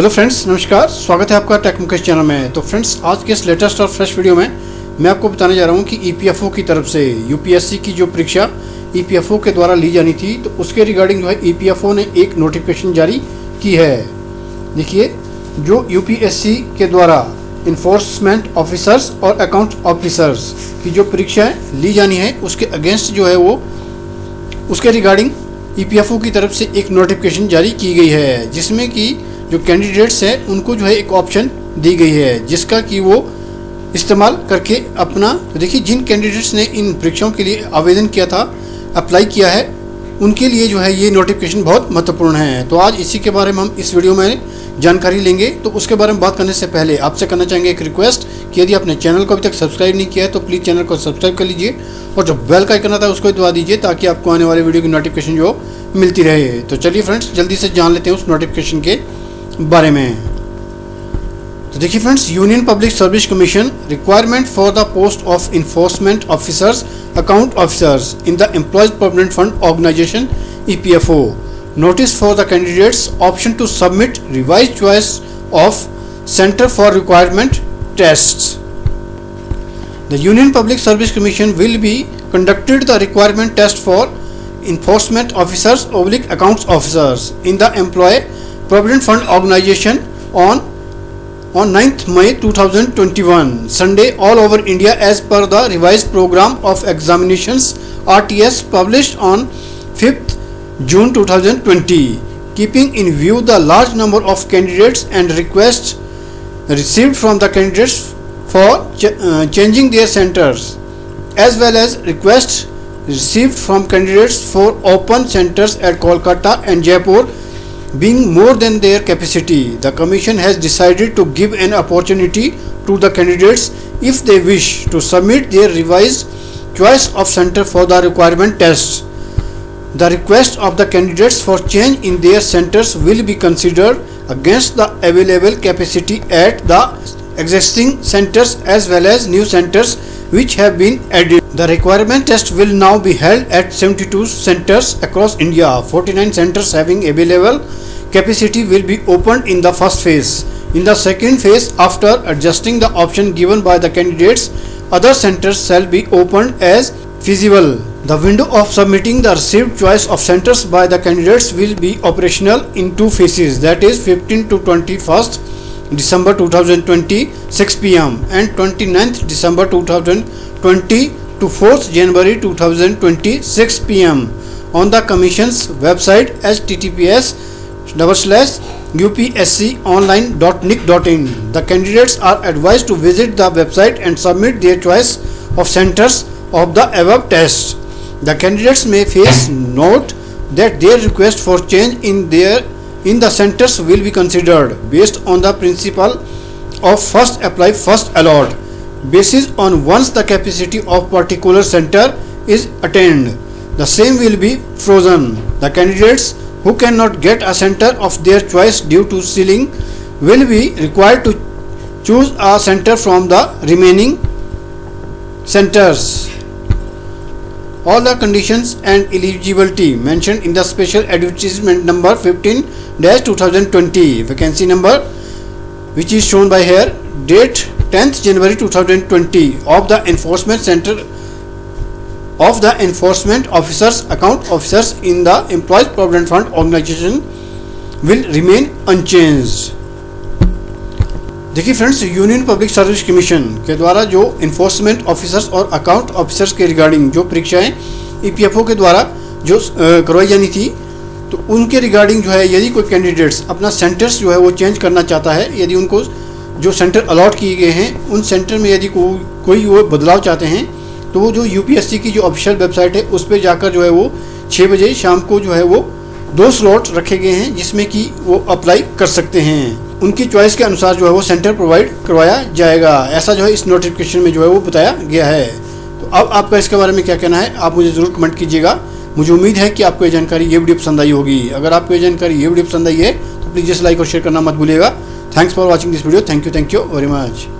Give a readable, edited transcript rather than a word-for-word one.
Hello friends, नमस्कार। स्वागत है आपका टेक मुकेश चैनल में। तो फ्रेंड्स, आज के इस लेटेस्ट और फ्रेश वीडियो में मैं आपको बताने जा रहा हूं कि ईपीएफओ की तरफ से यूपीएससी की जो परीक्षा ईपीएफओ के द्वारा ली जानी थी, तो उसके रिगार्डिंग जो है ईपीएफओ ने एक नोटिफिकेशन जारी की है। देखिए, जो यूपीएससी के द्वारा इन्फोर्समेंट ऑफिसर्स और अकाउंट ऑफिसर्स की जो परीक्षाएँ ली जानी है, उसके अगेंस्ट जो है वो उसके रिगार्डिंग ईपीएफओ की तरफ से एक नोटिफिकेशन जारी की गई है, जिसमें कि जो कैंडिडेट्स हैं उनको जो है एक ऑप्शन दी गई है, जिसका कि वो इस्तेमाल करके अपना, तो देखिए, जिन कैंडिडेट्स ने इन परीक्षाओं के लिए आवेदन किया था, अप्लाई किया है, उनके लिए जो है ये नोटिफिकेशन बहुत महत्वपूर्ण है। तो आज इसी के बारे में हम इस वीडियो में जानकारी लेंगे। तो उसके बारे में बात करने से पहले आपसे करना चाहेंगे एक रिक्वेस्ट कि यदि आपने चैनल को अभी तक सब्सक्राइब नहीं किया है तो प्लीज़ चैनल को सब्सक्राइब कर लीजिए और जो बेल का आइकन आता है उसको दबा दीजिए, ताकि आपको आने वाले वीडियो की नोटिफिकेशन जो मिलती रहे। तो चलिए फ्रेंड्स, जल्दी से जान लेते हैं उस नोटिफिकेशन के बारे में। तो देखिए friends, union public service commission requirement for the post of enforcement officers account officers in the employees provident fund organisation EPFO notice for the candidates option to submit revised choice of center for requirement tests. The Union Public Service Commission will be conducted the requirement test for enforcement officers / accounts officers in the employee provident fund organization on 9th May 2021 Sunday all over India as per the revised program of examinations RTS published on 5th June 2020, keeping in view the large number of candidates and requests received from the candidates for changing their centers, as well as requests received from candidates for open centers at Kolkata and Jaipur being more than their capacity. The Commission has decided to give an opportunity to the candidates if they wish to submit their revised choice of center for the requirement tests. The request of the candidates for change in their centers will be considered against the available capacity at the existing centers as well as new centers which have been added. The requirement test will now be held at 72 centers across India. 49 centers having available capacity will be opened in the first phase. In the second phase, after adjusting the option given by the candidates, other centers shall be opened as feasible. The window of submitting the received choice of centers by the candidates will be operational in two phases, that is 15 to 21st December 2020 6 pm and 29th December 2020 to 4th January 2020 6 pm on the Commission's website https://upsconline.nic.in. The candidates are advised to visit the website and submit their choice of centers of the above test. The candidates may face note that their request for change in the centers will be considered based on the principle of first apply first allot basis on once the capacity of particular center is attained. The same will be frozen. The candidates who cannot get a center of their choice due to ceiling will be required to choose a center from the remaining centers. All the conditions and eligibility mentioned in the special advertisement number 15-2020 vacancy number, which is shown by here, date 10th January 2020 of the enforcement center of the enforcement officers account officers in the employees provident fund organization will remain unchanged. देखिए friends, union public service commission के द्वारा जो enforcement officers और account officers के regarding जो परीक्षाएं EPFO के द्वारा जो करवाई जानी थी, तो उनके रिगार्डिंग जो है, यदि कोई कैंडिडेट्स अपना सेंटर्स जो है वो चेंज करना चाहता है, यदि उनको जो सेंटर अलॉट किए गए हैं उन सेंटर में यदि कोई वो बदलाव चाहते हैं, तो वो जो यूपीएससी की जो ऑफिशियल वेबसाइट है उस पर जाकर जो है वो 6 बजे शाम को जो है वो 2 स्लॉट रखे गए हैं, जिसमें कि वो अप्लाई कर सकते हैं। उनकी चॉइस के अनुसार जो है वो सेंटर प्रोवाइड करवाया जाएगा, ऐसा जो है इस नोटिफिकेशन में जो है वो बताया गया है। तो अब आपका इसके बारे में क्या कहना है, आप मुझे ज़रूर कमेंट कीजिएगा। मुझे उम्मीद है कि आपको ये जानकारी, ये वीडियो पसंद आई होगी। अगर आपको ये जानकारी, ये वीडियो पसंद आई है तो प्लीज़ इस लाइक और शेयर करना मत भूलिएगा। Thanks for watching this video. Thank you very much.